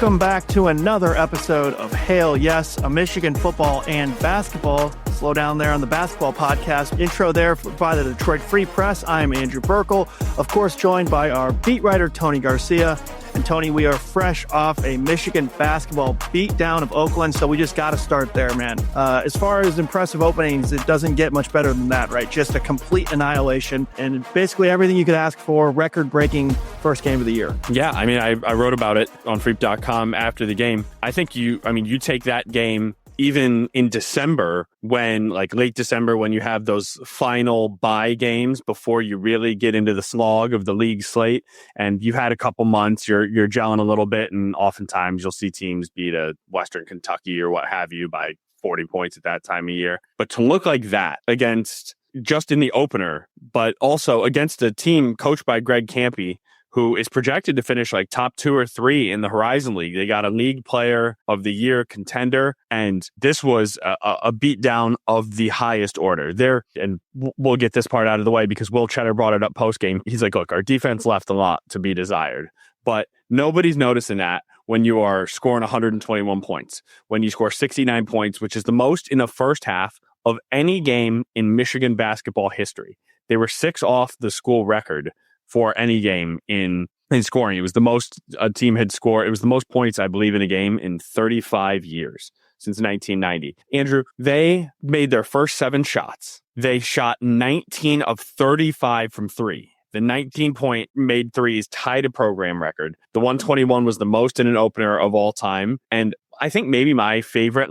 Welcome back to another episode of Hail Yes, a Michigan football and basketball. Slow down there on the basketball podcast. Intro there by the Detroit Free Press. I'm Andrew Burkle, of course, joined by our beat writer, Tony Garcia. And Tony, we are fresh off a Michigan basketball beatdown of Oakland, so we just got to start there, man. As far as impressive openings, it doesn't get much better than that, right? Just a complete annihilation and basically everything you could ask for, record-breaking first game of the year. Yeah, I mean, I wrote about it on Freep.com after the game. I think you take that game even in December, when like late December, when you have those final bye games before you really get into the slog of the league slate, and you had a couple months, you're gelling a little bit, and oftentimes you'll see teams beat a Western Kentucky or what have you by 40 points at that time of year. But to look like that against, just in the opener, but also against a team coached by Greg Kampe, who is projected to finish like top 2 or 3 in the Horizon League. They got a League Player of the Year contender, and this was a beatdown of the highest order. There, and we'll get this part out of the way because Will Cheddar brought it up post-game. He's like, look, our defense left a lot to be desired, but nobody's noticing that when you are scoring 121 points, when you score 69 points, which is the most in a first half of any game in Michigan basketball history. They were 6 off the school record for any game in scoring. It was the most a team had scored. It was the most points, I believe, in a game in 35 years, since 1990. Andrew, they made their first 7 shots. They shot 19 of 35 from 3. The 19-point made threes tied a program record. The 121 was the most in an opener of all time. And I think maybe my favorite,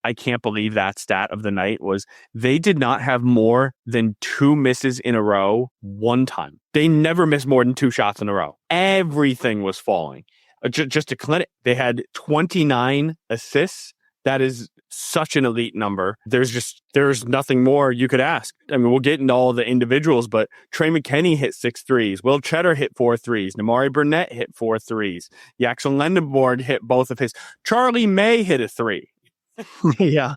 I can't believe that stat of the night was they did not have more than 2 misses in a row one time. They never missed more than 2 shots in a row. Everything was falling. Just to clinic, they had 29 assists. That is such an elite number. There's nothing more you could ask. I mean, we'll get into all the individuals, but Trey McKinney hit 6 threes. Will Cheddar hit 4 threes. Namari Burnett hit 4 threes. Jackson Lendenborg hit both of his. Charlie May hit a 3. Yeah,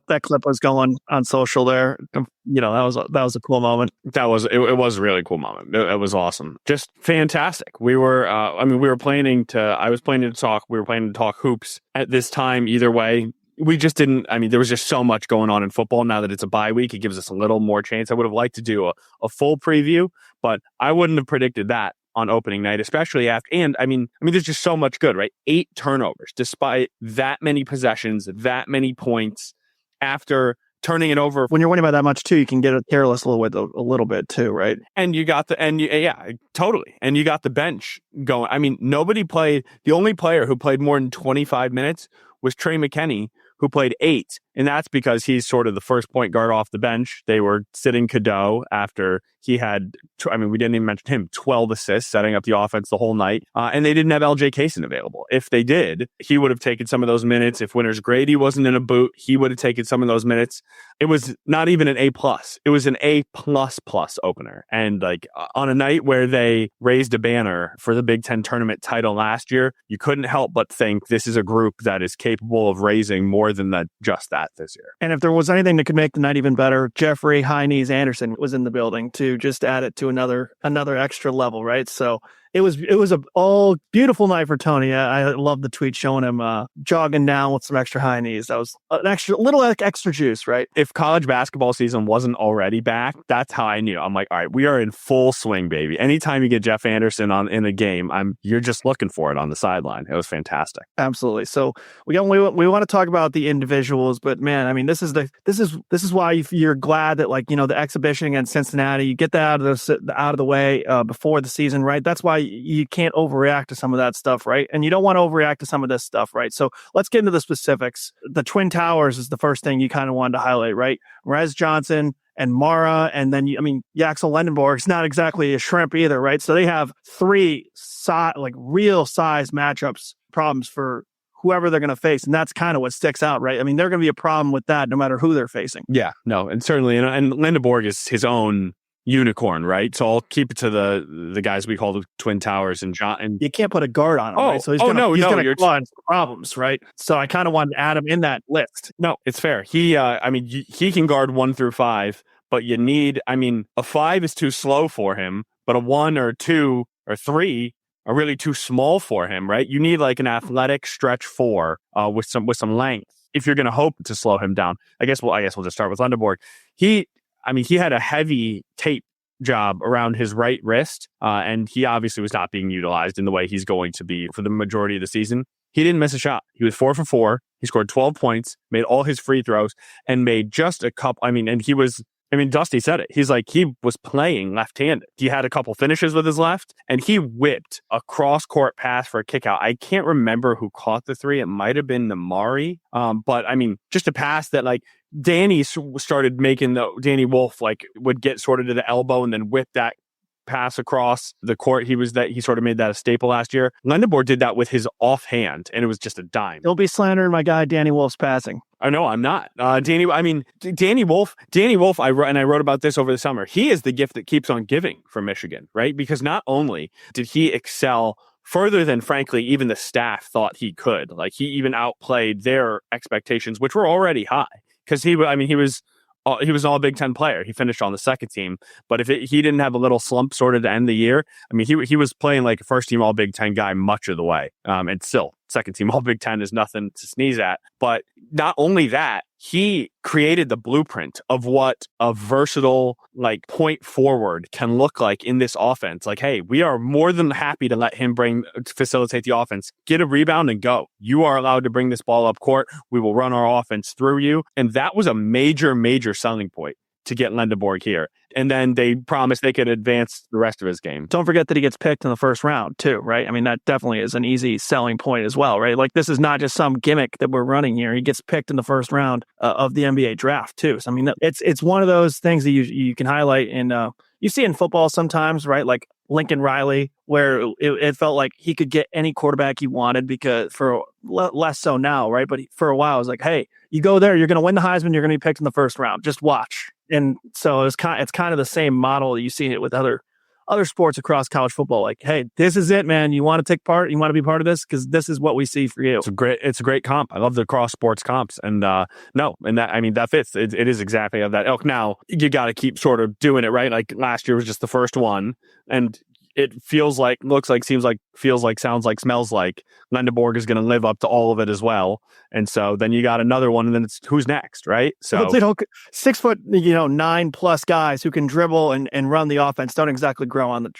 that clip was going on social there. That was a cool moment. It was a really cool moment. It was awesome, just fantastic. We were, I was planning to talk hoops at this time. Either way, we just didn't. I mean, there was just so much going on in football. Now that it's a bye week, it gives us a little more chance. I would have liked to do a full preview, but I wouldn't have predicted that on opening night, especially after, and I mean, there's just so much good, right? 8 turnovers, despite that many possessions, that many points, after turning it over. When you're winning by that much too, you can get careless a little bit too, right? And you got totally. And you got the bench going. I mean, the only player who played more than 25 minutes was Trey McKinney, who played 8. And that's because he's sort of the first point guard off the bench. They were sitting Cadeau after he had, we didn't even mention him, 12 assists, setting up the offense the whole night. And they didn't have LJ Kaysen available. If they did, he would have taken some of those minutes. If Winters Grady wasn't in a boot, he would have taken some of those minutes. It was not even an A+. It was an A++ opener. And on a night where they raised a banner for the Big Ten tournament title last year, you couldn't help but think this is a group that is capable of raising more than just that this year. And if there was anything that could make the night even better, Jeffrey High Knees Anderson was in the building to just add it to another extra level, right? So it was a all beautiful night for Tony. I love the tweet showing him jogging down with some extra high knees. That was an extra juice, right? If college basketball season wasn't already back, that's how I knew. I'm like, all right, we are in full swing, baby. Anytime you get Jeff Anderson in a game, you're just looking for it on the sideline. It was fantastic. Absolutely. So we want to talk about the individuals, but man, I mean, this is why you're glad that the exhibition against Cincinnati, you get that out of the way before the season, right? That's why you can't overreact to some of that stuff, right? And you don't want to overreact to some of this stuff, right? So let's get into the specifics. The Twin Towers is the first thing you kind of wanted to highlight, right? Rez Johnson and Mara, and then Jackson Lendenborg is not exactly a shrimp either, right? So they have 3 real size matchups problems for whoever they're going to face. And that's kind of what sticks out, right? I mean, they're going to be a problem with that no matter who they're facing. Yeah, no, and certainly, and Lendenborg is his own unicorn, right? So I'll keep it to the guys we call the Twin Towers and John. And you can't put a guard on him, right? So he's going to cause problems, right? So I kind of wanted to add him in that list. No, it's fair. He can guard 1 through 5, but you need, a 5 is too slow for him, but a 1 or 2 or 3 are really too small for him, right? You need like an athletic stretch four with some length if you're going to hope to slow him down. I guess we'll just start with Lundeborg. He had a heavy tape job around his right wrist, and he obviously was not being utilized in the way he's going to be for the majority of the season. He didn't miss a shot. He was 4 for 4. He scored 12 points, made all his free throws, and made just a couple. Dusty said it. He's like, he was playing left-handed. He had a couple finishes with his left, and he whipped a cross-court pass for a kick-out. I can't remember who caught the three. It might have been Namari. But just a pass that, like, Danny started making Danny Wolf, like, would get sort of to the elbow and then whip that pass across the court. He sort of made that a staple last year. Lundeborg did that with his offhand, and it was just a dime. Don't be slandering my guy Danny Wolf's passing. I know I'm not. Danny Wolf, I wrote about this over the summer. He is the gift that keeps on giving for Michigan, right? Because not only did he excel further than, frankly, even the staff thought he could, like he even outplayed their expectations, which were already high. Because he was an all Big Ten player. He finished on the second team, but he didn't have a little slump sort of to end the year, he was playing like a first team all Big Ten guy much of the way. And still, second team all Big Ten is nothing to sneeze at. But not only that, he created the blueprint of what a versatile, like, point forward can look like in this offense. Like, hey, we are more than happy to let him facilitate the offense. Get a rebound and go. You are allowed to bring this ball up court. We will run our offense through you. And that was a major, major selling point to get Lundeborg here. And then they promised they could advance the rest of his game. Don't forget that he gets picked in the first round too, right? That definitely is an easy selling point as well, right? Like, this is not just some gimmick that we're running here. He gets picked in the first round of the NBA draft too. So, it's one of those things that you can highlight in, you see in football sometimes, right? Like Lincoln Riley, where it felt like he could get any quarterback he wanted, because for less so now, right? But for a while, it was like, hey, you go there, you're going to win the Heisman, you're going to be picked in the first round. Just watch. And so it's kind of the same model. You see it with other sports across college football. Like, hey, this is it, man. You want to take part? You want to be part of this? Because this is what we see for you. It's a great comp. I love the cross sports comps. And that fits. It is exactly of that ilk. Now, you got to keep sort of doing it, right? Like, last year was just the first one. And it feels like, looks like, seems like, feels like, sounds like, smells like Lundeborg is going to live up to all of it as well. And so then you got another one, and then it's who's next, right? So 6'9" guys who can dribble and run the offense don't exactly grow on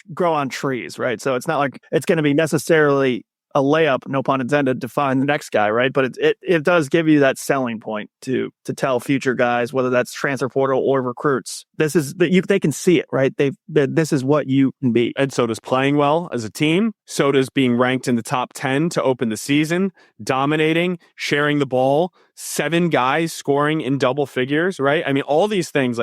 trees, right? So it's not like it's going to be necessarily a layup, no pun intended, to find the next guy, right? But it does give you that selling point to tell future guys, whether that's transfer portal or recruits, this is they can see it, right? This is what you can be. And so does playing well as a team. So does being ranked in the top 10 to open the season, dominating, sharing the ball, 7 guys scoring in double figures, right? All these things.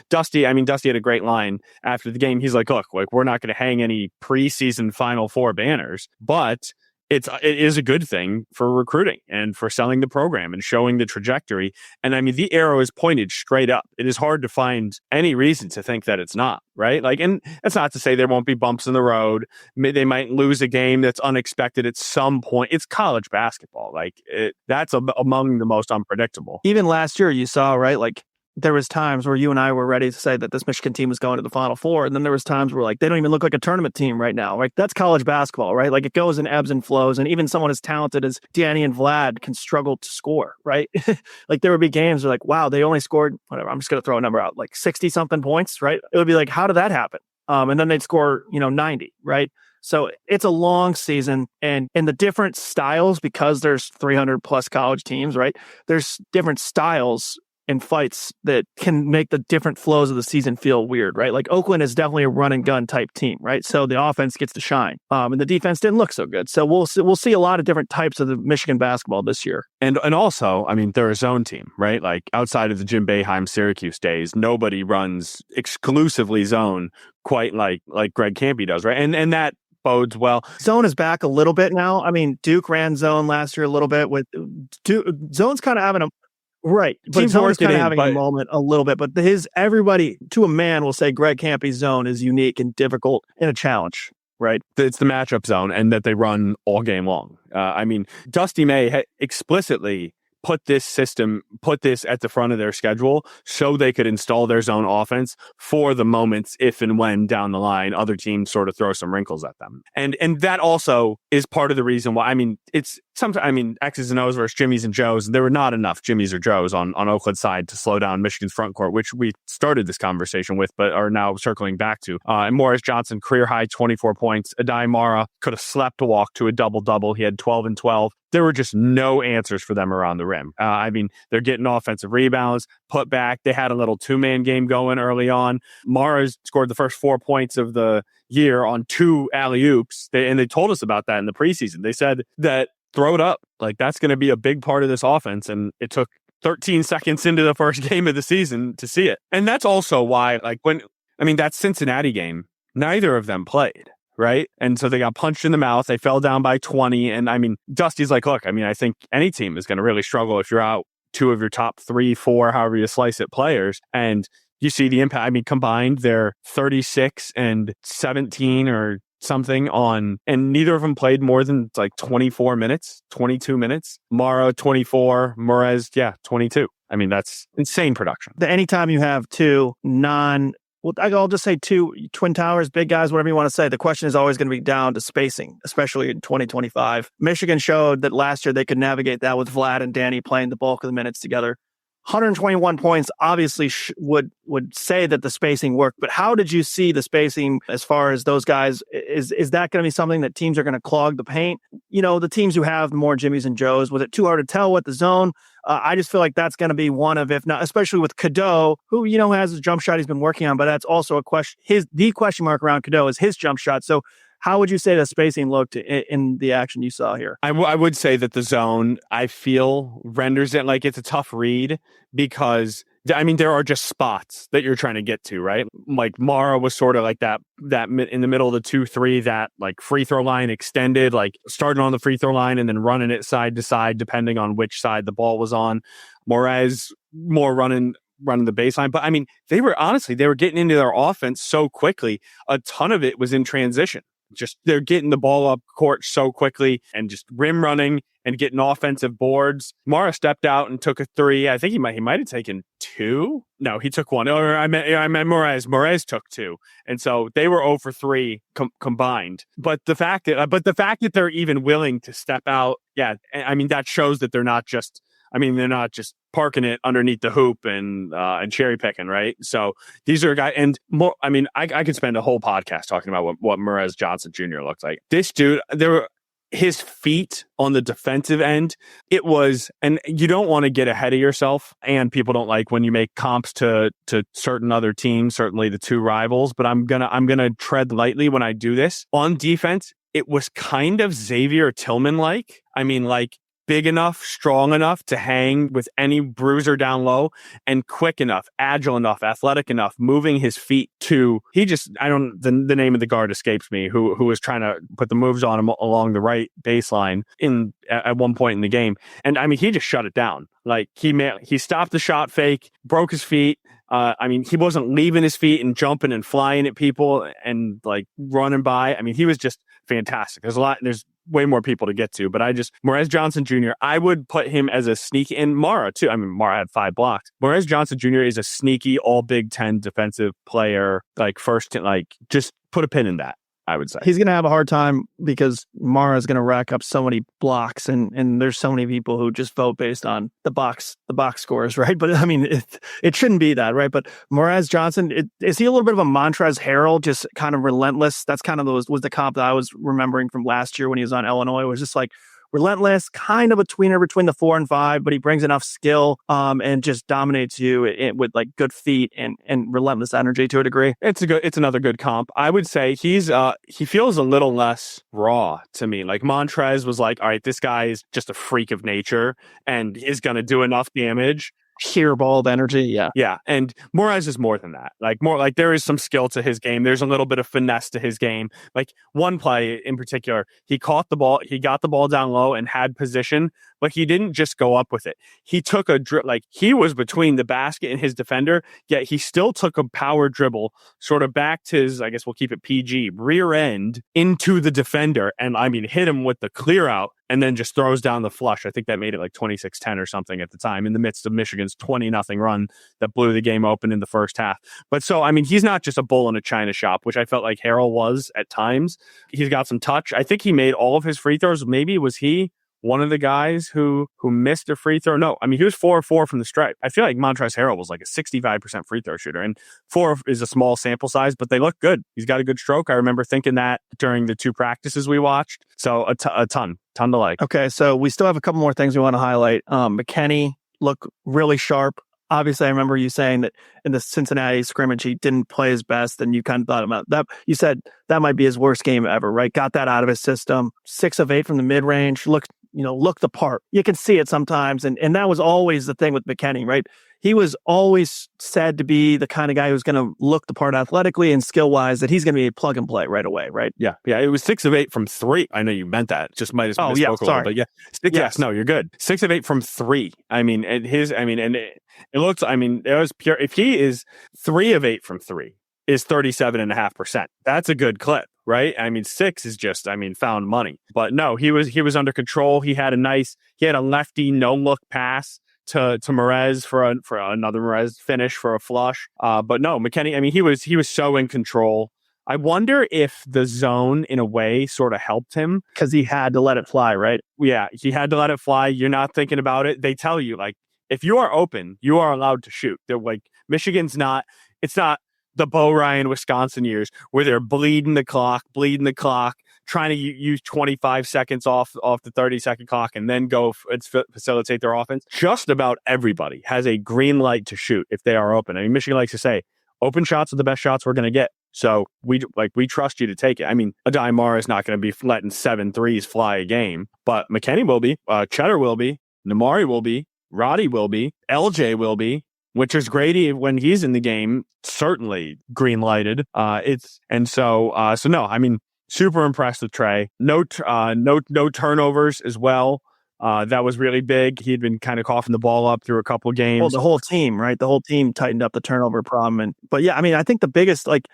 Dusty had a great line after the game. He's like, look, we're not going to hang any preseason Final Four banners, but it is a good thing for recruiting and for selling the program and showing the trajectory. And the arrow is pointed straight up. It is hard to find any reason to think that it's not, right? And that's not to say there won't be bumps in the road. They might lose a game that's unexpected at some point. It's college basketball. That's among the most unpredictable. Even last year, you saw, right? There was times where you and I were ready to say that this Michigan team was going to the Final Four. And then there was times where they don't even look like a tournament team right now. Right? That's college basketball, right? It goes in ebbs and flows. And even someone as talented as Danny and Vlad can struggle to score, right? There would be games where wow, they only scored, whatever, I'm just going to throw a number out, 60 something points, right? It would be how did that happen? And then they'd score, 90, right? So it's a long season, and in the different styles, because there's 300 plus college teams, right? There's different styles and fights that can make the different flows of the season feel weird, right? Oakland is definitely a run and gun type team, right? So the offense gets to shine, and the defense didn't look so good. So we'll see a lot of different types of the Michigan basketball this year. And also, they're a zone team, right? Outside of the Jim Boeheim Syracuse days, nobody runs exclusively zone quite like Greg Campy does, right? And that bodes well. Zone is back a little bit now. Duke ran zone last year a little bit. With zone's kind of having a right, but Zone's kind of having a moment a little bit. But everybody to a man will say Greg Campy's zone is unique and difficult and a challenge, right? It's the matchup zone, and that they run all game long. Dusty May explicitly put this at the front of their schedule so they could install their zone offense for the moments if and when down the line other teams sort of throw some wrinkles at them. And that also is part of the reason why, I mean, it's sometimes, I mean, X's and O's versus Jimmys and Joes. There were not enough Jimmys or Joes on Oakland's side to slow down Michigan's front court, which we started this conversation with, but are now circling back to. And Morris Johnson, career high 24 points. Adai Mara could have slept walk to a double-double. He had 12 and 12. There were just no answers for them around the rim. I mean, they're getting offensive rebounds, put back. They had a little two-man game going early on. Mara's scored the first 4 points of the year on 2 alley-oops. And they told us about that in the preseason. They said that throw it up. Like, that's going to be a big part of this offense. And it took 13 seconds into the first game of the season to see it. And that's also why, like, that Cincinnati game, neither of them played. Right. And so they got punched in the mouth. They fell down by 20. And I mean, Dusty's like, look, I mean, I think any team is going to really struggle if you're out 2 of your top 3, 4, however you slice it, players. And you see the impact. I mean, combined, they're 36 and 17 or something on, and neither of them played more than like 24 minutes, 22 minutes. Mara, 24. Morez, 22. I mean, that's insane production. Anytime you have two I'll just say 2 Twin Towers, big guys, whatever you want to say. The question is always going to be down to spacing, especially in 2025. Michigan showed that last year they could navigate that with Vlad and Danny playing the bulk of the minutes together. 121 points obviously would say that the spacing worked, but how did you see the spacing as far as those guys? Is that going to be something that teams are going to clog the paint? You know, the teams who have more Jimmys and Joes, was it too hard to tell what the zone? I just feel like that's going to be one of, if not, especially with Cadeau, who, you know, has his jump shot he's been working on, but that's also a question. The question mark around Cadeau is his jump shot. So how would you say the spacing looked in the action you saw here? I would say that the zone, I feel, renders it like it's a tough read because, I mean, there are just spots that you're trying to get to, right? Like Mara was sort of like that in the middle of the 2-3, that like free throw line extended, like starting on the free throw line and then running it side to side, depending on which side the ball was on. Morez more running the baseline. But I mean, they were getting into their offense so quickly. A ton of it was in transition. Just they're getting the ball up court so quickly and just rim running and getting offensive boards. Mara stepped out and took a 3. I think he might have taken 2. No, he took 1. Or I meant Morez. Morez took 2, and so they were 0 for 3 combined. But the fact that they're even willing to step out, I mean, that shows that they're not just parking it underneath the hoop and cherry picking, right? So these are guys, and more. I mean, I could spend a whole podcast talking about what Morez Johnson Jr. looks like. This dude, his feet on the defensive end, it was, and you don't want to get ahead of yourself, and people don't like when you make comps to certain other teams, certainly the 2 rivals, but I'm gonna tread lightly when I do this. On defense, it was kind of Xavier Tillman-like. I mean, like, big enough, strong enough to hang with any bruiser down low, and quick enough, agile enough, athletic enough, moving his feet to, the name of the guard escapes me, who was trying to put the moves on him along the right baseline at one point in the game. And I mean, he just shut it down. Like he stopped the shot fake, broke his feet. I mean, he wasn't leaving his feet and jumping and flying at people and like running by. I mean, he was just fantastic. There's way more people to get to, but Morez Johnson Jr., I would put him as a sneaky, and Mara too. I mean, Mara had 5 blocks. Morez Johnson Jr. is a sneaky all Big Ten defensive player, like just put a pin in that. I would say he's going to have a hard time because Mara is going to rack up so many blocks, and there's so many people who just vote based on the box scores, right? But I mean, it shouldn't be that, right? But Morez Johnson, is he a little bit of a Montrezl Harrell, just kind of relentless? That's kind of was the comp that I was remembering from last year when he was on Illinois. It was just like relentless, kind of a tweener between the 4 and 5, but he brings enough skill and just dominates you with like good feet and relentless energy to a degree. It's another good comp. I would say he feels a little less raw to me. Like Montrez was like, all right, this guy is just a freak of nature and is going to do enough damage. Sheer ball of energy, yeah. And Morez is more than that. Like more like there is some skill to his game. There's a little bit of finesse to his game. Like one play in particular, he caught the ball, he got the ball down low and had position, but he didn't just go up with it. He took like he was between the basket and his defender, yet he still took a power dribble, sort of back to his, I guess we'll keep it PG, rear end into the defender, and I mean hit him with the clear out and then just throws down the flush. I think that made it like 26-10 or something at the time in the midst of Michigan's 20-0 run that blew the game open in the first half. But so, I mean, he's not just a bull in a china shop, which I felt like Harrell was at times. He's got some touch. I think he made all of his free throws. Maybe was he one of the guys who missed a free throw? No, I mean, he was 4-4 from the stripe. I feel like Montrezl Harrell was like a 65% free throw shooter, and 4 is a small sample size, but they look good. He's got a good stroke. I remember thinking that during the 2 practices we watched. So a ton to like. Okay, so we still have a couple more things we want to highlight. McKinney looked really sharp. Obviously, I remember you saying that in the Cincinnati scrimmage, he didn't play his best, and you kind of thought about that. You said that might be his worst game ever, right? Got that out of his system. 6 of 8 from the mid-range. Looked the part. You can see it sometimes. And that was always the thing with McKinney, right? He was always said to be the kind of guy who's going to look the part athletically and skill-wise, that he's going to be a plug and play right away, right? Yeah. It was 6 of 8 from 3. I know you meant that. Just might have misspoke a little, but yeah. Yes, no, you're good. 6 of 8 from 3. I mean, and it looks, I mean, it was pure. If he is 3 of 8 from 3 is 37.5%. That's a good clip, right? I mean, 6 is just, found money. But no, he was under control. He had a lefty no look pass to Merez for another Merez finish for a flush. But no, McKinney, he was so in control. I wonder if the zone in a way sort of helped him because he had to let it fly, right? Yeah, he had to let it fly. You're not thinking about it. They tell you, like, if you are open, you are allowed to shoot. They're like, it's not the Bo Ryan, Wisconsin years where they're bleeding the clock, trying to use 25 seconds off the 30-second clock and then go facilitate their offense. Just about everybody has a green light to shoot if they are open. I mean, Michigan likes to say, open shots are the best shots we're going to get. So we trust you to take it. I mean, Adai Mara is not going to be letting 7 threes fly a game, but McKinney will be, Cheddar will be, Namari will be, Roddy will be, LJ will be, which is great when he's in the game, certainly green lighted. So no, I mean, super impressed with Trey. No turnovers as well. That was really big. He had been kind of coughing the ball up through a couple of games. Well, the whole team, right? The whole team tightened up the turnover problem. But yeah, I mean, I think the biggest, like,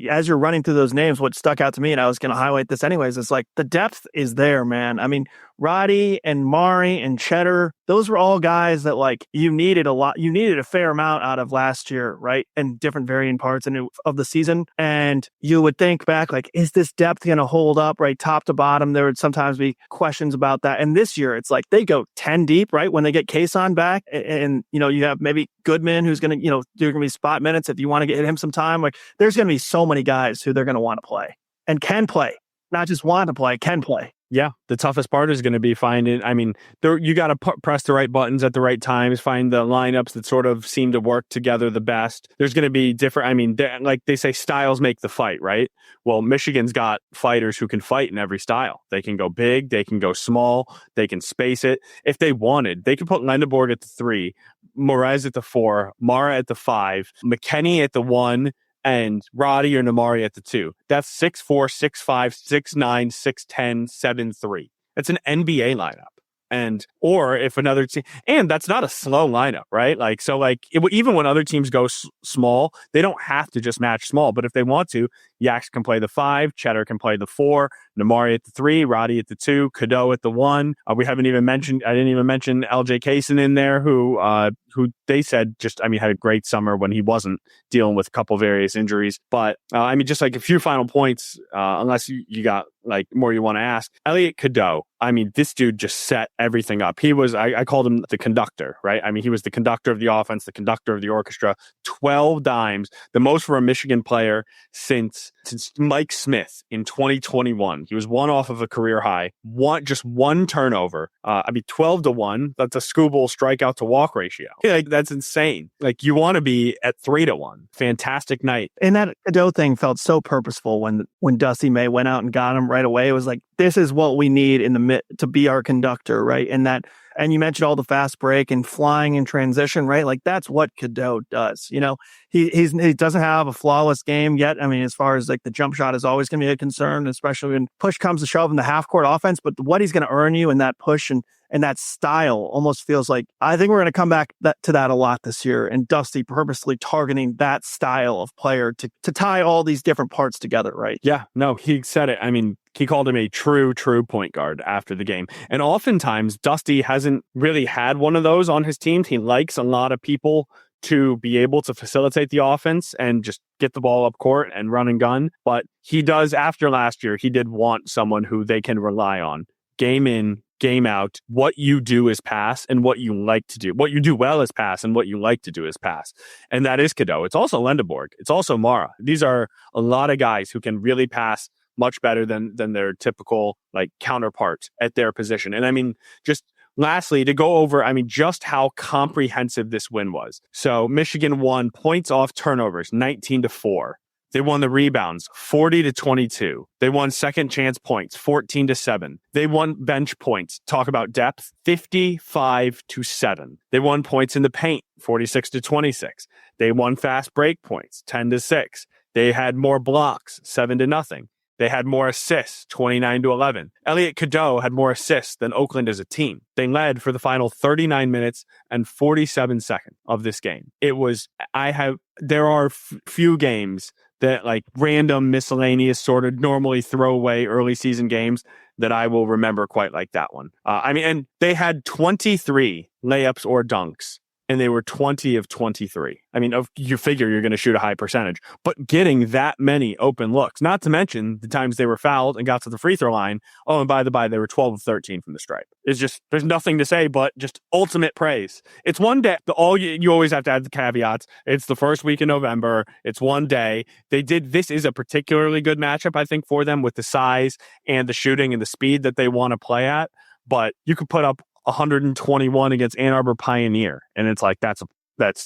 as you're running through those names, what stuck out to me, and I was going to highlight this anyways, is like the depth is there, man. I mean, Roddy and Mari and Cheddar, those were all guys that like you needed a lot. You needed a fair amount out of last year, right? And different varying parts of the season. And you would think back, like, is this depth going to hold up, right? Top to bottom, there would sometimes be questions about that. And this year, it's like they go 10 deep, right? When they get Kason back, and you have maybe Goodman, who's going to, they're going to be spot minutes if you want to get him some time. Like, there's going to be so many guys who they're going to want to play and can play, not just want to play, can play. Yeah, the toughest part is going to be finding, you got to press the right buttons at the right times, find the lineups that sort of seem to work together the best. There's going to be different, like they say, styles make the fight, right? Well, Michigan's got fighters who can fight in every style. They can go big, they can go small, they can space it. If they wanted, they could put Lendeborg at the 3, Morez at the 4, Mara at the 5, McKinney at the 1, and Roddy or Namari at the 2. That's 6'4", 6'5", 6'9", 6'10", 7'3". That's an NBA lineup. Or if another team, and that's not a slow lineup, right? Like, so like, even when other teams go small, they don't have to just match small, but if they want to, Yax can play the 5, Cheddar can play the 4, Namari at the 3, Roddy at the 2, Cadeau at the 1. I didn't even mention LJ Kaysen in there, who they said had a great summer when he wasn't dealing with a couple various injuries. But just like a few final points, unless you got like more you want to ask. Elliot Cadeau, this dude just set everything up. He was, I called him the conductor, right? He was the conductor of the offense, the conductor of the orchestra. 12 dimes, the most for a Michigan player since Mike Smith in 2021. He was one off of a career high. Just one turnover. 12 to 1. That's a Scooble strikeout to walk ratio. Like, that's insane. Like, you want to be at 3 to 1. Fantastic night. And that Cadeau thing felt so purposeful when Dusty May went out and got him right away. It was like, this is what we need in the to be our conductor, right? And you mentioned all the fast break and flying in transition, right? Like, that's what Cadeau does. He doesn't have a flawless game yet. As far as like the jump shot is always going to be a concern, especially when push comes to shove in the half court offense. But what he's going to earn you in that push and and that style almost feels like, I think we're going to come back to that a lot this year. And Dusty purposely targeting that style of player to tie all these different parts together, right? Yeah, no, he said it. I mean, he called him a true point guard after the game. And oftentimes, Dusty hasn't really had one of those on his team. He likes a lot of people to be able to facilitate the offense and just get the ball up court and run and gun. But he does, after last year, he did want someone who they can rely on. Game in, game out. What you do is pass, and what you like to do. What you do well is pass, and what you like to do is pass. And that is Cadeau. It's also Lendeborg. It's also Mara. These are a lot of guys who can really pass much better than their typical like counterparts at their position. And I mean, just lastly, to go over, I mean, just how comprehensive this win was. So Michigan won points off turnovers, 19-4. They won the rebounds, 40-22. They won second chance points, 14-7. They won bench points. Talk about depth, 55-7. They won points in the paint, 46-26. They won fast break points, 10-6. They had more blocks, 7-0. They had more assists, 29-11. Elliot Cadeau had more assists than Oakland as a team. They led for the final 39 minutes and 47 seconds of this game. There are few games that like random miscellaneous sort of normally throwaway early season games that I will remember quite like that one. And they had 23 layups or dunks, and they were 20 of 23. I mean, you figure you're going to shoot a high percentage, but getting that many open looks, not to mention the times they were fouled and got to the free throw line. Oh, and by the by, they were 12 of 13 from the stripe. It's just, there's nothing to say but just ultimate praise. It's one day. You always have to add the caveats. It's the first week in November. It's one day. This is a particularly good matchup, I think, for them with the size and the shooting and the speed that they want to play at. But you could put up 121 against Ann Arbor Pioneer, and it's like that's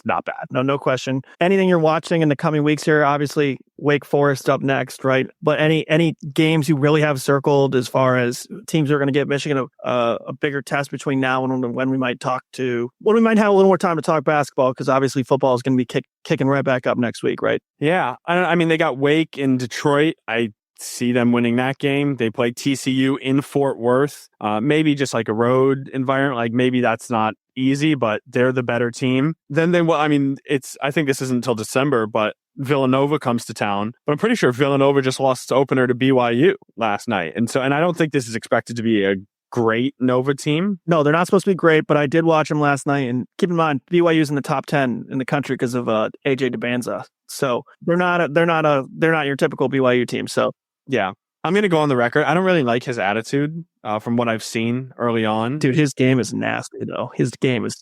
not bad. No question. Anything you're watching in the coming weeks here? Obviously, Wake Forest up next, right? But any games you really have circled as far as teams that are going to give Michigan a bigger test between now and when we might have a little more time to talk basketball, because obviously football is going to be kicking right back up next week, right? Yeah, I mean they got Wake in Detroit. I see them winning that game. They play TCU in Fort Worth. Maybe just like a road environment. Like maybe that's not easy, but they're the better team. I think this isn't until December, but Villanova comes to town. But I'm pretty sure Villanova just lost its opener to BYU last night. And I don't think this is expected to be a great Nova team. No, they're not supposed to be great, but I did watch them last night. And keep in mind, BYU's in the top 10 in the country because of AJ DeBanza. So they're not your typical BYU team. So yeah, I'm going to go on the record. I don't really like his attitude from what I've seen early on. Dude, his game is nasty though. His game is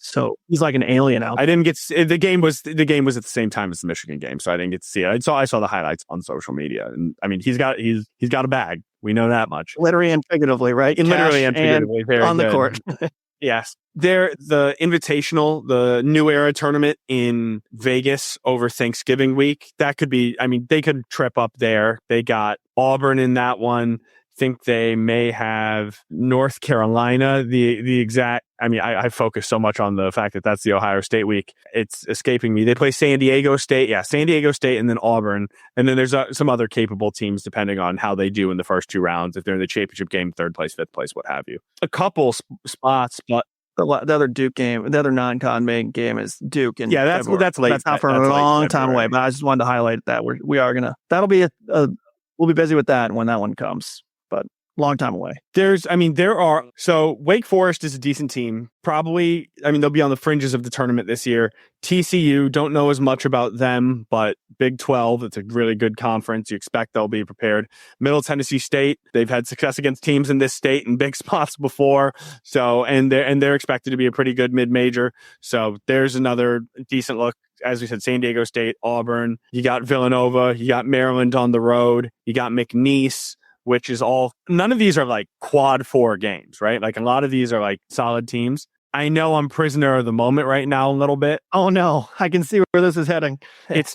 he's like an alien out. I didn't get the game was at the same time as the Michigan game, so I didn't get to see it. I saw the highlights on social media, and I mean he's got a bag. We know that much. Literally and figuratively, right? Literally and figuratively, very on good. The court. Yes. The Invitational, the New Era tournament in Vegas over Thanksgiving week, that could be, I mean, they could trip up there. They got Auburn in that one. Think they may have North Carolina, the exact, I mean, I focus so much on the fact that that's the Ohio State week. It's escaping me. They play San Diego State. Yeah, San Diego State and then Auburn. And then there's some other capable teams depending on how they do in the first two rounds. If they're in the championship game, third place, fifth place, what have you. A couple spots, but the other Duke game, the other non-con main game is Duke. And yeah, that's late. That's not for a long time away, but I just wanted to highlight that that'll be we'll be busy with that when that one comes. But long time away. So Wake Forest is a decent team. Probably, I mean, they'll be on the fringes of the tournament this year. TCU, don't know as much about them, but Big 12, it's a really good conference. You expect they'll be prepared. Middle Tennessee State, they've had success against teams in this state in big spots before. So, and they're expected to be a pretty good mid-major. So there's another decent look. As we said, San Diego State, Auburn. You got Villanova. You got Maryland on the road. You got McNeese, which is none of these are like quad 4 games, right? Like a lot of these are like solid teams. I know I'm prisoner of the moment right now a little bit. Oh no, I can see where this is heading. It's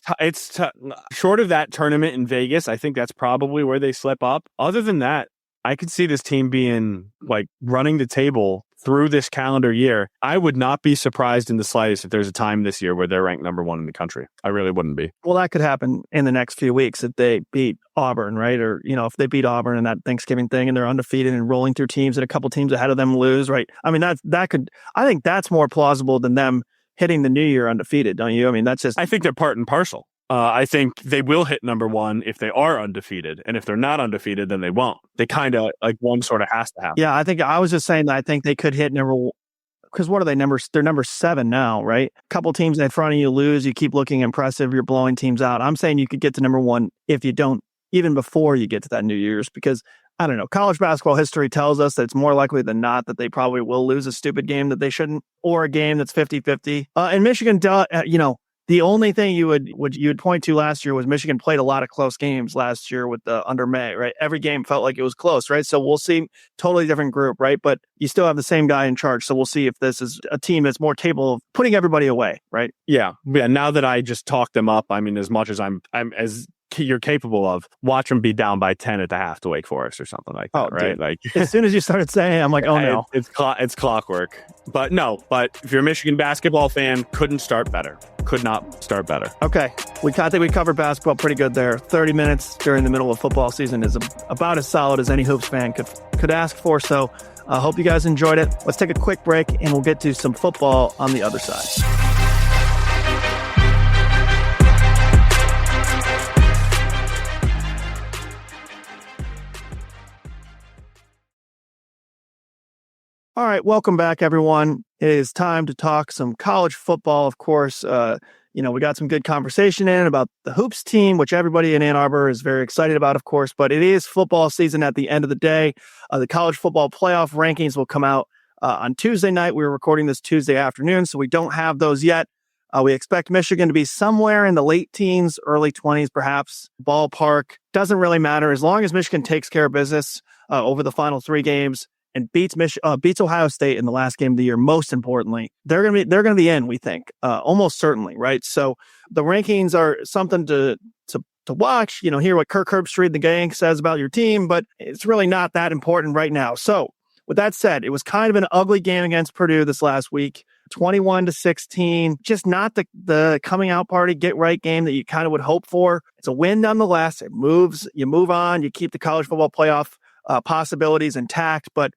short of that tournament in Vegas. I think that's probably where they slip up. Other than that, I could see this team being like running the table through this calendar year, I would not be surprised in the slightest if there's a time this year where they're ranked number one in the country. I really wouldn't be. Well, that could happen in the next few weeks if they beat Auburn, right? Or, if they beat Auburn in that Thanksgiving thing and they're undefeated and rolling through teams and a couple teams ahead of them lose, right? I mean, I think that's more plausible than them hitting the new year undefeated, don't you? I mean, I think they're part and parcel. I think they will hit number one if they are undefeated. And if they're not undefeated, then they won't. They kind of one sort of has to happen. Yeah, I was just saying that I think they could hit because what are they they're number 7 now, right? A couple teams in front of you lose, you keep looking impressive, you're blowing teams out. I'm saying you could get to number 1 if you don't, even before you get to that New Year's, because I don't know, college basketball history tells us that it's more likely than not that they probably will lose a stupid game that they shouldn't, or a game that's 50-50. And Michigan, the only thing you would point to last year was Michigan played a lot of close games last year with under May, right? Every game felt like it was close, right? So we'll see, totally different group, right? But you still have the same guy in charge. So we'll see if this is a team that's more capable of putting everybody away, right? Yeah. Now that I just talked them up, I mean, as much as I'm as you're capable of, watch them be down by 10 at the half to Wake Forest or something like that, right? Dude. Like as soon as you started saying, I'm like, oh no, it's clockwork. But if you're a Michigan basketball fan, could not start better. Okay, I think we covered basketball pretty good there. 30 minutes during the middle of football season is about as solid as any Hoops fan could ask for. So I hope you guys enjoyed it. Let's take a quick break and we'll get to some football on the other side. All right, welcome back, everyone. It is time to talk some college football, of course. We got some good conversation in about the Hoops team, which everybody in Ann Arbor is very excited about, of course. But it is football season at the end of the day. The college football playoff rankings will come out on Tuesday night. We're recording this Tuesday afternoon, so we don't have those yet. We expect Michigan to be somewhere in the late teens, early 20s, perhaps. Ballpark doesn't really matter as long as Michigan takes care of business over the final 3 games. And beats Ohio State in the last game of the year. Most importantly, they're gonna be in. We think almost certainly, right? So the rankings are something to watch. Hear what Kirk Herbstreit and the gang says about your team, but it's really not that important right now. So with that said, it was kind of an ugly game against Purdue this last week, 21-16. Just not the coming out party, get right game that you kind of would hope for. It's a win nonetheless. You move on. You keep the college football playoff possibilities intact, but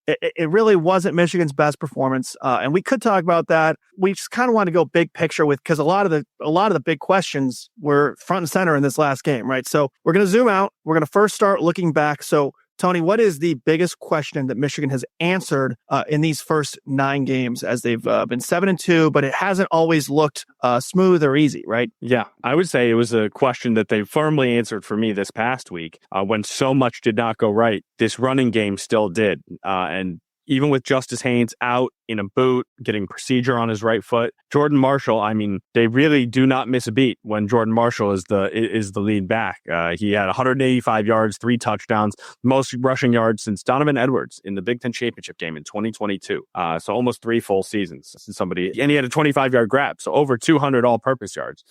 it really wasn't Michigan's best performance, and we could talk about that. We just kind of want to go big picture because a lot of the big questions were front and center in this last game, right? So we're going to zoom out. We're going to first start looking back. So Tony, what is the biggest question that Michigan has answered in these first 9 games as they've been 7-2, but it hasn't always looked smooth or easy, right? Yeah, I would say it was a question that they firmly answered for me this past week when so much did not go right. This running game still did. And even with Justice Haynes out in a boot, getting procedure on his right foot, Jordan Marshall, I mean, they really do not miss a beat when Jordan Marshall is the lead back. He had 185 yards, 3 touchdowns, most rushing yards since Donovan Edwards in the Big Ten Championship game in 2022. So almost 3 full seasons since somebody, and he had a 25-yard grab, so over 200 all-purpose yards.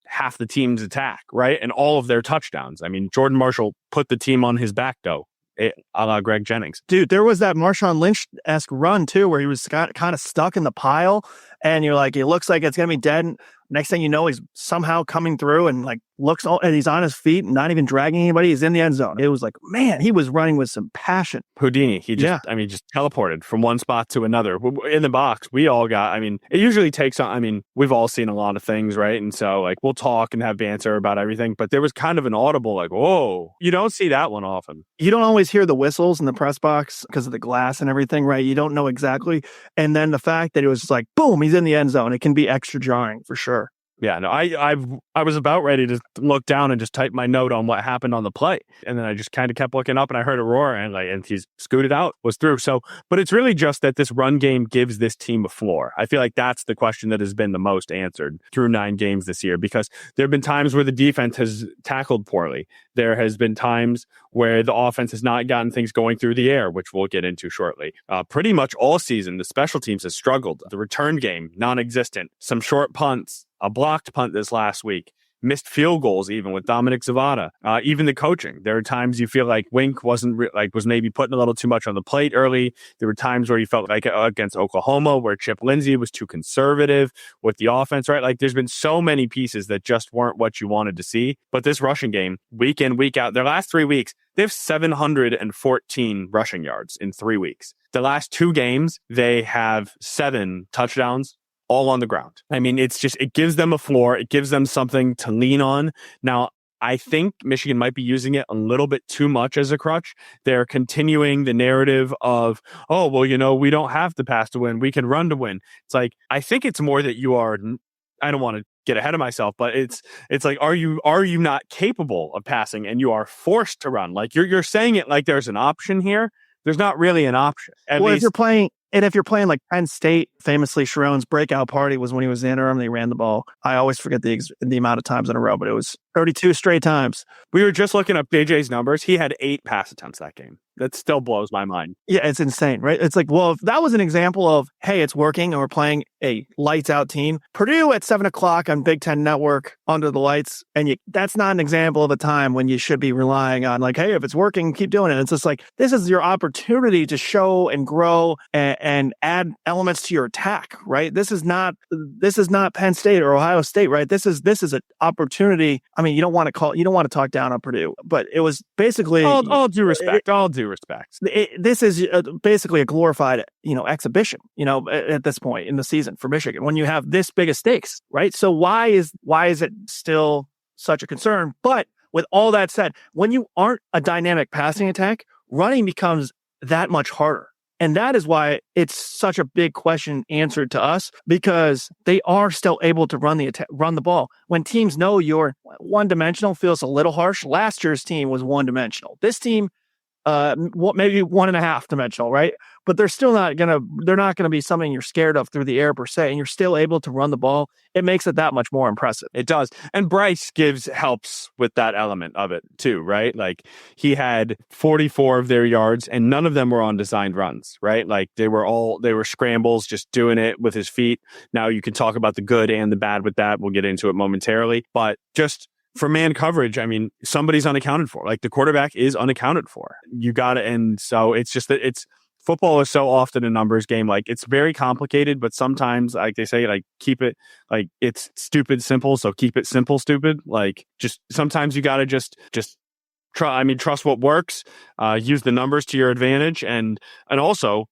Half the team's attack, right? And all of their touchdowns. I mean, Jordan Marshall put the team on his back, though. A la Greg Jennings. Dude, there was that Marshawn Lynch-esque run, too, where he was kind of stuck in the pile, and you're like, it looks like it's going to be dead. Next thing you know, he's somehow coming through and and he's on his feet, not even dragging anybody. He's in the end zone. It was like, man, he was running with some passion. Houdini. He just teleported from one spot to another. In the box, we all got, it usually takes on, we've all seen a lot of things, right? And so we'll talk and have banter about everything, but there was kind of an audible, whoa, you don't see that one often. You don't always hear the whistles in the press box because of the glass and everything, right? You don't know exactly. And then the fact that it was just like, boom, he's in the end zone. It can be extra jarring for sure. Yeah, no, I was about ready to look down and just type my note on what happened on the play. And then I just kind of kept looking up and I heard a roar and he's scooted out, was through. So, but it's really just that this run game gives this team a floor. I feel like that's the question that has been the most answered through 9 games this year, because there have been times where the defense has tackled poorly. There has been times where the offense has not gotten things going through the air, which we'll get into shortly. Pretty much all season, the special teams has struggled. The return game, non-existent. Some short punts. A blocked punt this last week. missed field goals, even with Dominic Zavada. Even the coaching. There are times you feel like Wink was maybe putting a little too much on the plate early. There were times where you felt like against Oklahoma, where Chip Lindsey was too conservative with the offense, right? Like there's been so many pieces that just weren't what you wanted to see. But this rushing game, week in, week out, their last 3 weeks, they have 714 rushing yards in 3 weeks. The last 2 games, they have 7 touchdowns, all on the ground. I mean, it gives them a floor. It gives them something to lean on. Now, I think Michigan might be using it a little bit too much as a crutch. They're continuing the narrative of, oh, well, we don't have to pass to win. We can run to win. It's like, I think it's more that I don't want to get ahead of myself, but it's like, are you not capable of passing and you are forced to run? Like you're saying it like there's an option here. There's not really an option. If you're playing like Penn State, famously Sharon's breakout party was when he was the interim. They ran the ball. I always forget the amount of times in a row, but it was 32 straight times. We were just looking up JJ's numbers. He had 8 pass attempts that game. That still blows my mind. Yeah, it's insane, right? It's like, well, if that was an example of, hey, it's working and we're playing a lights out team. Purdue at 7:00 on Big Ten Network under the lights. And that's not an example of a time when you should be relying on like, hey, if it's working, keep doing it. It's just like, this is your opportunity to show and grow and add elements to your attack, right? This is not Penn State or Ohio State, right? This is an opportunity. I mean, you don't want to talk down on Purdue, but it was basically all due respect. This is basically a glorified, exhibition, at this point in the season for Michigan when you have this big of stakes, right? So why is it still such a concern? But with all that said, when you aren't a dynamic passing attack, running becomes that much harder. And that is why it's such a big question answered to us, because they are still able to run the ball. When teams know you're one-dimensional, feels a little harsh. Last year's team was one-dimensional. This team, maybe 1.5 dimensional, right? But they're not gonna be something you're scared of through the air per se, and you're still able to run the ball. It makes it that much more impressive. It does. And Bryce helps with that element of it too, right? Like he had 44 of their yards and none of them were on designed runs, right? Like they were scrambles, just doing it with his feet. Now you can talk about the good and the bad with that. We'll get into it momentarily, but just for man coverage, I mean, somebody's unaccounted for. Like the quarterback is unaccounted for. And so it's just that football is so often a numbers game. Like it's very complicated, but sometimes, like they say, like keep it, like it's stupid simple. So keep it simple, stupid. Like just sometimes you got to just trust what works, use the numbers to your advantage. And also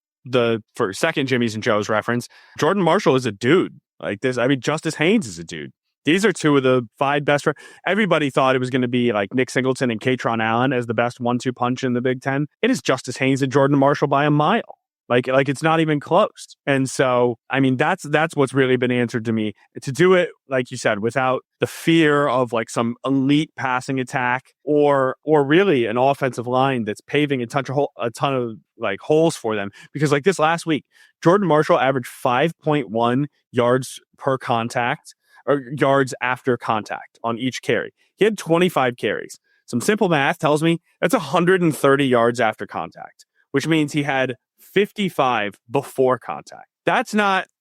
for second Jimmy's and Joe's reference, Jordan Marshall is a dude like this. I mean, Justice Haynes is a dude. These are 2 of the 5 best. Everybody thought it was going to be like Nick Singleton and Katron Allen as the best 1-2 punch in the Big Ten. It is Justice Haynes and Jordan Marshall by a mile. Like it's not even close. And so, I mean, that's what's really been answered to me. To do it, like you said, without the fear of like some elite passing attack or really an offensive line that's paving a ton of like holes for them. Because like this last week, Jordan Marshall averaged 5.1 yards per contact, or yards after contact on each carry. He had 25 carries. Some simple math tells me that's 130 yards after contact, which means he had 55 before contact.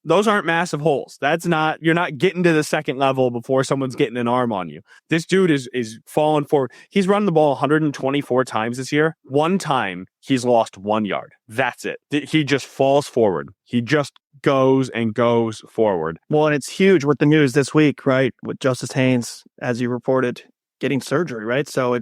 Those aren't massive holes. You're not getting to the second level before someone's getting an arm on you. This dude is falling forward. He's run the ball 124 times this year. One time he's lost 1 yard. That's it. He just falls forward. He just goes and goes forward. Well, and it's huge with the news this week, right? With Justice Haynes, as you reported, getting surgery, right? So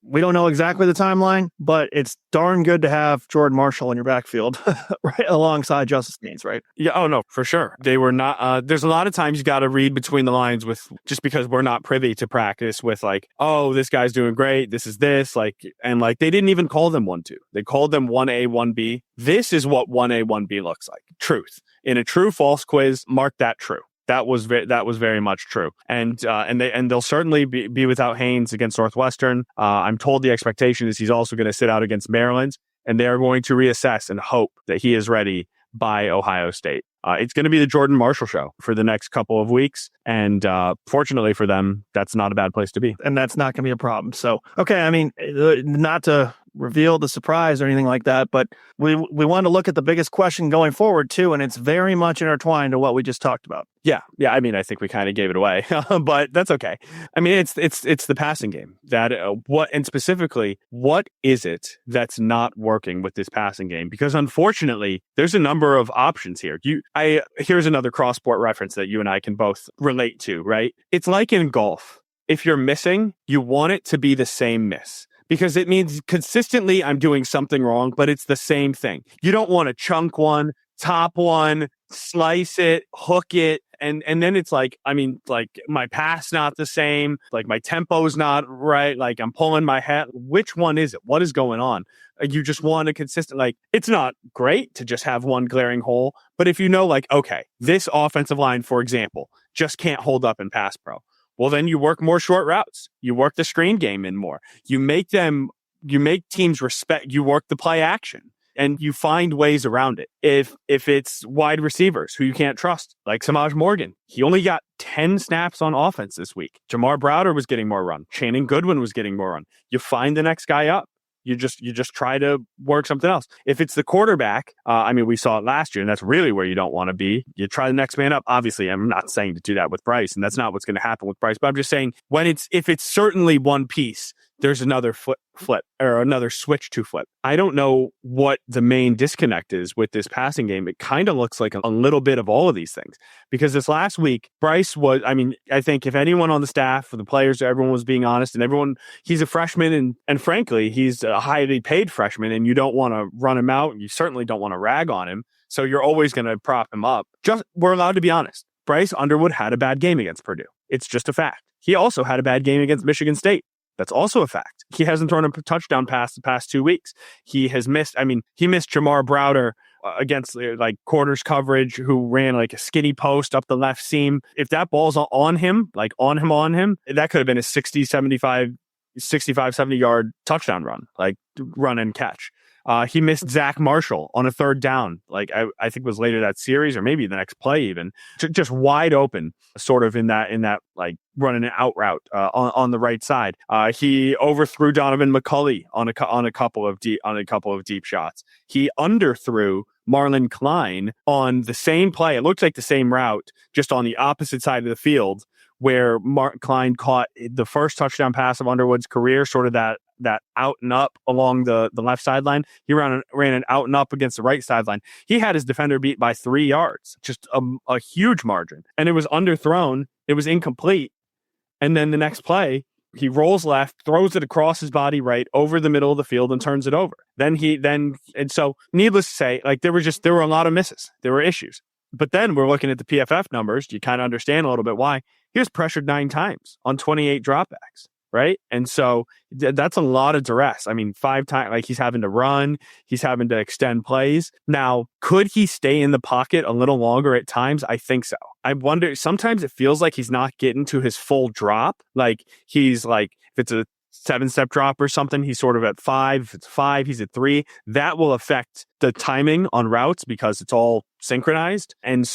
we don't know exactly the timeline, but it's darn good to have Jordan Marshall in your backfield, right, alongside Justice Haynes, right? Yeah, oh no, for sure. They were not. There's a lot of times you got to read between the lines with just because we're not privy to practice with like, oh, this guy's doing great. This is this and they didn't even call them 1-2. They called them 1A, 1B. This is what 1A, 1B looks like. Truth in a true false quiz. Mark that true. That was very much true, and they'll certainly be without Haynes against Northwestern. I'm told the expectation is he's also going to sit out against Maryland, and they are going to reassess and hope that he is ready by Ohio State. It's going to be the Jordan Marshall show for the next couple of weeks, and fortunately for them, that's not a bad place to be, and that's not going to be a problem. So, okay, I mean, not to reveal the surprise or anything like that, but we want to look at the biggest question going forward too, and it's very much intertwined to what we just talked about. Yeah. I mean, I think we kind of gave it away, but that's okay. I mean, it's the passing game that and specifically, what is it that's not working with this passing game? Because unfortunately, there's a number of options here. Here's another cross-sport reference that you and I can both relate to, right? It's like in golf. If you're missing, you want it to be the same miss. Because it means consistently I'm doing something wrong, but it's the same thing. You don't want to chunk one, top one, slice it, hook it. And then it's like, I mean, like my pass not the same, like my tempo's not right, like I'm pulling my hat. Which one is it? What is going on? You just want a consistent, like, it's not great to just have one glaring hole. But if you know, like, okay, this offensive line, for example, just can't hold up in pass pro. Well, then you work more short routes. You work the screen game in more. You make teams respect, you work the play action and you find ways around it. If it's wide receivers who you can't trust, like Samaj Morgan, he only got 10 snaps on offense this week. Jamar Browder was getting more run. Channing Goodwin was getting more run. You find the next guy up. You just try to work something else. If it's the quarterback, I mean, we saw it last year, and that's really where you don't want to be. You try the next man up. Obviously, I'm not saying to do that with Bryce, and that's not what's going to happen with Bryce. But I'm just saying if it's certainly one piece, there's another flip or another switch to flip. I don't know what the main disconnect is with this passing game. It kind of looks like a little bit of all of these things, because this last week, Bryce was, I mean, I think if anyone on the staff, for the players, everyone was being honest, and he's a freshman, and frankly, he's a highly paid freshman, and you don't want to run him out, and you certainly don't want to rag on him. So you're always going to prop him up. We're allowed to be honest. Bryce Underwood had a bad game against Purdue. It's just a fact. He also had a bad game against Michigan State. That's also a fact. He hasn't thrown a touchdown pass the past 2 weeks. He missed Jamar Browder against like quarters coverage, who ran like a skinny post up the left seam. If that ball's on him, that could have been a 65, 70 yard touchdown run, like run and catch. He missed Zach Marshall on a third down, like I think it was later that series or maybe the next play even, just wide open, sort of in that like running an out route on the right side. He overthrew Donovan McCulley on a couple of deep shots. He underthrew Marlon Klein on the same play. It looked like the same route, just on the opposite side of the field, where Klein caught the first touchdown pass of Underwood's career, sort of that out and up along the left sideline. He ran an out and up against the right sideline. He had his defender beat by 3 yards, just a huge margin. And it was underthrown. It was incomplete. And then the next play, he rolls left, throws it across his body right over the middle of the field and turns it over. And so needless to say, like there were a lot of misses. There were issues. But then we're looking at the PFF numbers. You kind of understand a little bit why. He was pressured 9 times on 28 dropbacks, right? And so that's a lot of duress. I mean, 5 times, like he's having to run, he's having to extend plays. Now, could he stay in the pocket a little longer at times? I think so. I wonder, sometimes it feels like he's not getting to his full drop. Like he's like, if it's a 7-step drop or something, he's sort of at 5. If it's 5, he's at 3. That will affect the timing on routes because it's all synchronized. And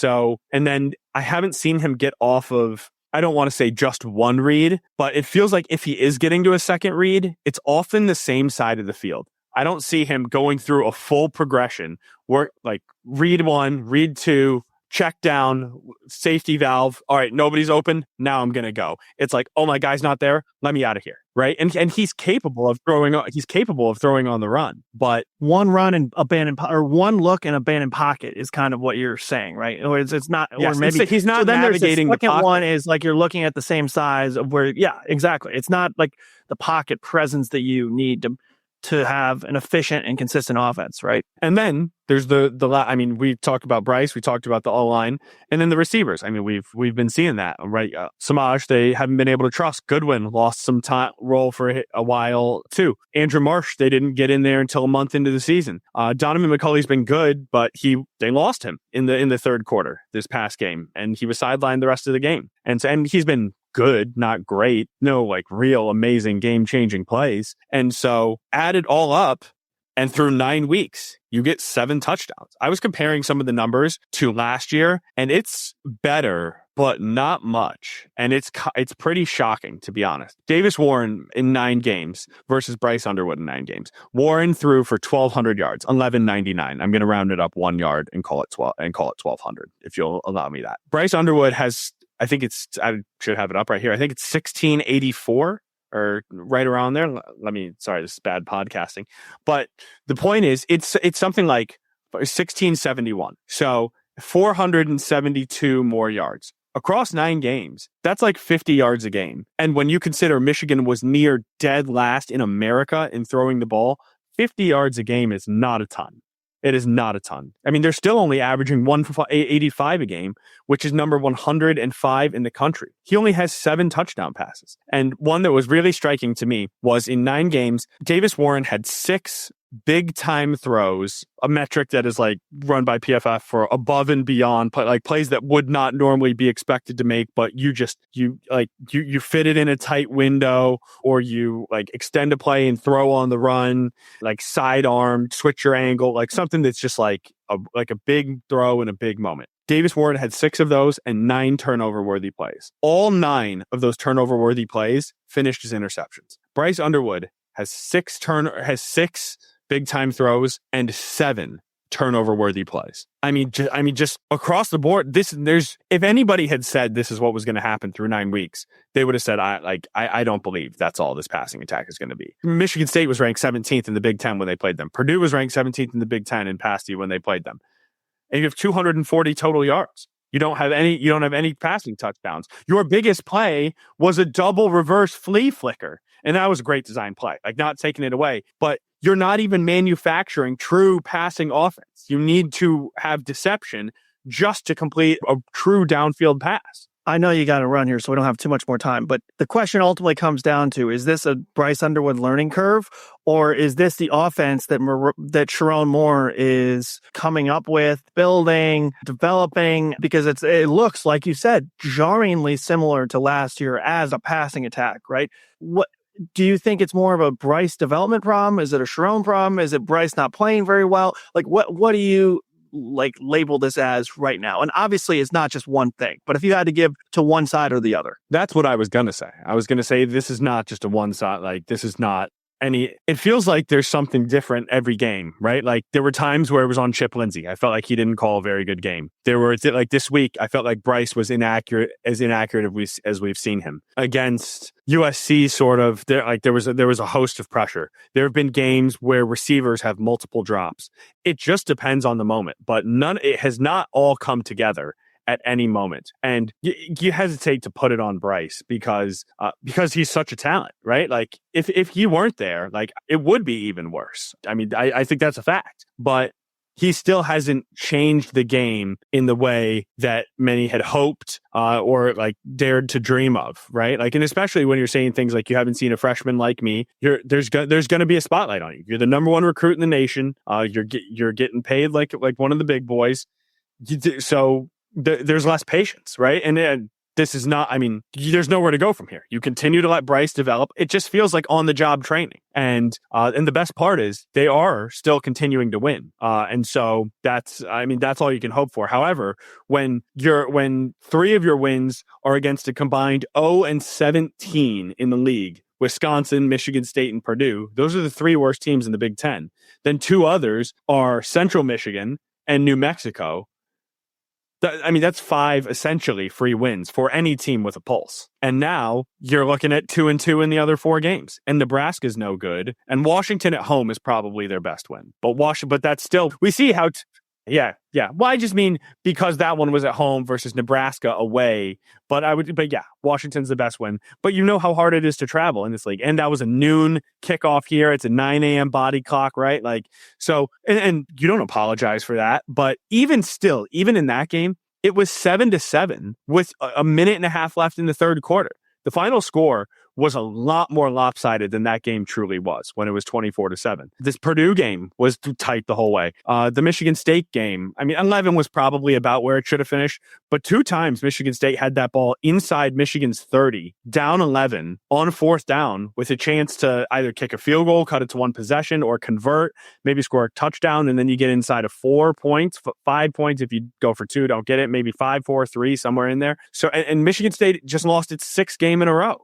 then I haven't seen him get off of, I don't want to say just one read, but it feels like if he is getting to a second read, it's often the same side of the field. I don't see him going through a full progression, work like read 1, read 2, check down, safety valve. All right, nobody's open. Now I'm going to go. It's like, oh, my guy's not there. Let me out of here. Right. And he's capable of throwing on the run, but one run and abandoned or one look and abandoned pocket is kind of what you're saying, right? Or it's not, yes, or maybe he's not so then navigating the second pocket. one is like you're looking at the same size of where, yeah, exactly. It's not like the pocket presence that you need to have an efficient and consistent offense, right? And then there's I mean, we talked about Bryce, we talked about the O-line, and then the receivers. I mean, we've been seeing that, right? Samaj, they haven't been able to trust. Goodwin lost some time role for a while too. Andrew Marsh, they didn't get in there until a month into the season. Donovan McCulley's been good, but they lost him in the third quarter this past game, and he was sidelined the rest of the game. And he's been good, not great, no like real amazing game-changing plays. And so add it all up, and through 9 weeks, you get 7 touchdowns. I was comparing some of the numbers to last year, and it's better but not much. And it's pretty shocking, to be honest. Davis Warren in 9 games versus Bryce Underwood in 9 games. Warren threw for 1,200 yards, 1199. I'm going to round it up 1 yard and call it 1,200, if you'll allow me that. Bryce Underwood has, I should have it up right here. I think it's 1684 or right around there. Sorry, this is bad podcasting. But the point is, it's something like 1671. So 472 more yards across 9 games. That's like 50 yards a game. And when you consider Michigan was near dead last in America in throwing the ball, 50 yards a game is not a ton. It is not a ton. I mean, they're still only averaging 185 a game, which is number 105 in the country. He only has 7 touchdown passes. And one that was really striking to me was in 9 games, Davis Warren had 6 big time throws, a metric that is like run by PFF for above and beyond, like plays that would not normally be expected to make, but you fit it in a tight window, or you like extend a play and throw on the run, like sidearm, switch your angle, like something that's just like a big throw in a big moment. Davis Warren had 6 of those and 9 turnover-worthy plays. All 9 of those turnover-worthy plays finished as interceptions. Bryce Underwood has 6 big-time throws and 7 turnover-worthy plays. I mean, just across the board, if anybody had said this is what was going to happen through 9 weeks, they would have said, I don't believe that's all this passing attack is going to be. Michigan State was ranked 17th in the Big Ten when they played them. Purdue was ranked 17th in the Big Ten in pass D when they played them. And you have 240 total yards. You don't have any passing touchdowns. Your biggest play was a double reverse flea flicker. And that was a great design play, like not taking it away, but you're not even manufacturing true passing offense. You need to have deception just to complete a true downfield pass. I know you got to run here, so we don't have too much more time, but the question ultimately comes down to, is this a Bryce Underwood learning curve, or is this the offense that Sharon Moore is coming up with, building, developing? Because it looks, like you said, jarringly similar to last year as a passing attack, right? What do you think it's more of a Bryce development problem? Is it a Sharon problem? Is it Bryce not playing very well? Like, what do you label this as right now? And obviously it's not just one thing, but if you had to give to one side or the other. That's what I was going to say. I was going to say this is not just a one side, like this is not it feels like there's something different every game, right? Like there were times where it was on Chip Lindsey. I felt like he didn't call a very good game. There were like this week, I felt like Bryce was inaccurate as we've seen him against USC. Sort of there was a host of pressure. There have been games where receivers have multiple drops. It just depends on the moment, but it has not all come together at any moment. And you hesitate to put it on Bryce because he's such a talent, right? Like if he weren't there, like it would be even worse. I mean, I think that's a fact, but he still hasn't changed the game in the way that many had hoped or like dared to dream of, right? Like, and especially when you're saying things like you haven't seen a freshman like me, there's going to be a spotlight on you. You're the number 1 recruit in the nation. You're getting paid like one of the big boys. So there's less patience, right? And this is not, I mean, there's nowhere to go from here. You continue to let Bryce develop. It just feels like on-the-job training. And the best part is they are still continuing to win. And so that's all you can hope for. However, when 3 of your wins are against a combined 0-17 in the league, Wisconsin, Michigan State, and Purdue, those are the 3 worst teams in the Big Ten. Then 2 others are Central Michigan and New Mexico. That's 5 essentially free wins for any team with a pulse. And now you're looking at 2-2 in the other 4 games. And Nebraska's no good. And Washington at home is probably their best win. But that's still, we see how, yeah. Well, I just mean because that one was at home versus Nebraska away. But yeah, Washington's the best win. But you know how hard it is to travel in this league. And that was a noon kickoff here. It's a 9 a.m. body clock, right? Like, so, and you don't apologize for that. But even in that game, it was 7-7 with a minute and a half left in the third quarter. The final score was a lot more lopsided than that game truly was when it was 24-7. This Purdue game was tight the whole way. The Michigan State game, I mean, 11 was probably about where it should have finished, but 2 times Michigan State had that ball inside Michigan's 30, down 11 on 4th down with a chance to either kick a field goal, cut it to 1 possession, or convert, maybe score a touchdown, and then you get inside of 4 points, 5 points if you go for 2, don't get it, maybe 5, 4, 3, somewhere in there. So, and Michigan State just lost its 6th game in a row,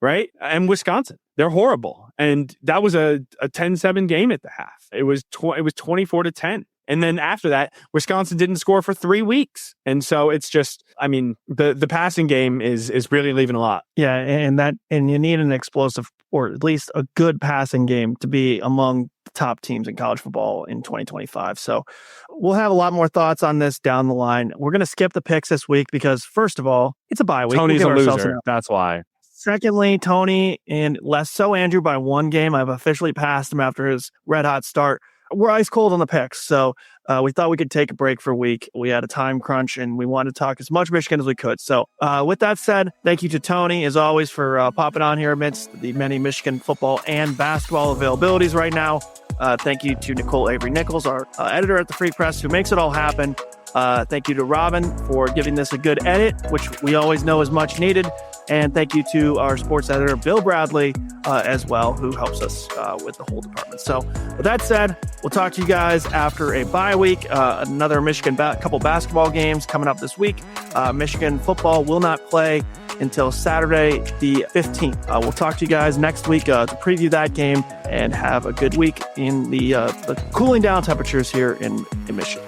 right? And Wisconsin, they're horrible. And that was a 10-7 game at the half. It was 24-10. And then after that, Wisconsin didn't score for 3 weeks. And so it's just, I mean, the passing game is really leaving a lot. Yeah, and you need an explosive, or at least a good passing game to be among the top teams in college football in 2025. So we'll have a lot more thoughts on this down the line. We're going to skip the picks this week because, first of all, it's a bye week. Tony's a loser. That's why. Secondly, Tony, and less so Andrew by 1 game. I've officially passed him after his red hot start. We're ice cold on the picks, so we thought we could take a break for a week. We had a time crunch, and we wanted to talk as much Michigan as we could. So with that said, thank you to Tony, as always, for popping on here amidst the many Michigan football and basketball availabilities right now. Thank you to Nicole Avery-Nichols, our editor at the Free Press, who makes it all happen. Thank you to Robin for giving this a good edit, which we always know is much needed. And thank you to our sports editor, Bill Bradley, as well, who helps us with the whole department. So with that said, we'll talk to you guys after a bye week. Another Michigan couple basketball games coming up this week. Michigan football will not play until Saturday the 15th. We'll talk to you guys next week to preview that game and have a good week in the cooling down temperatures here in Michigan.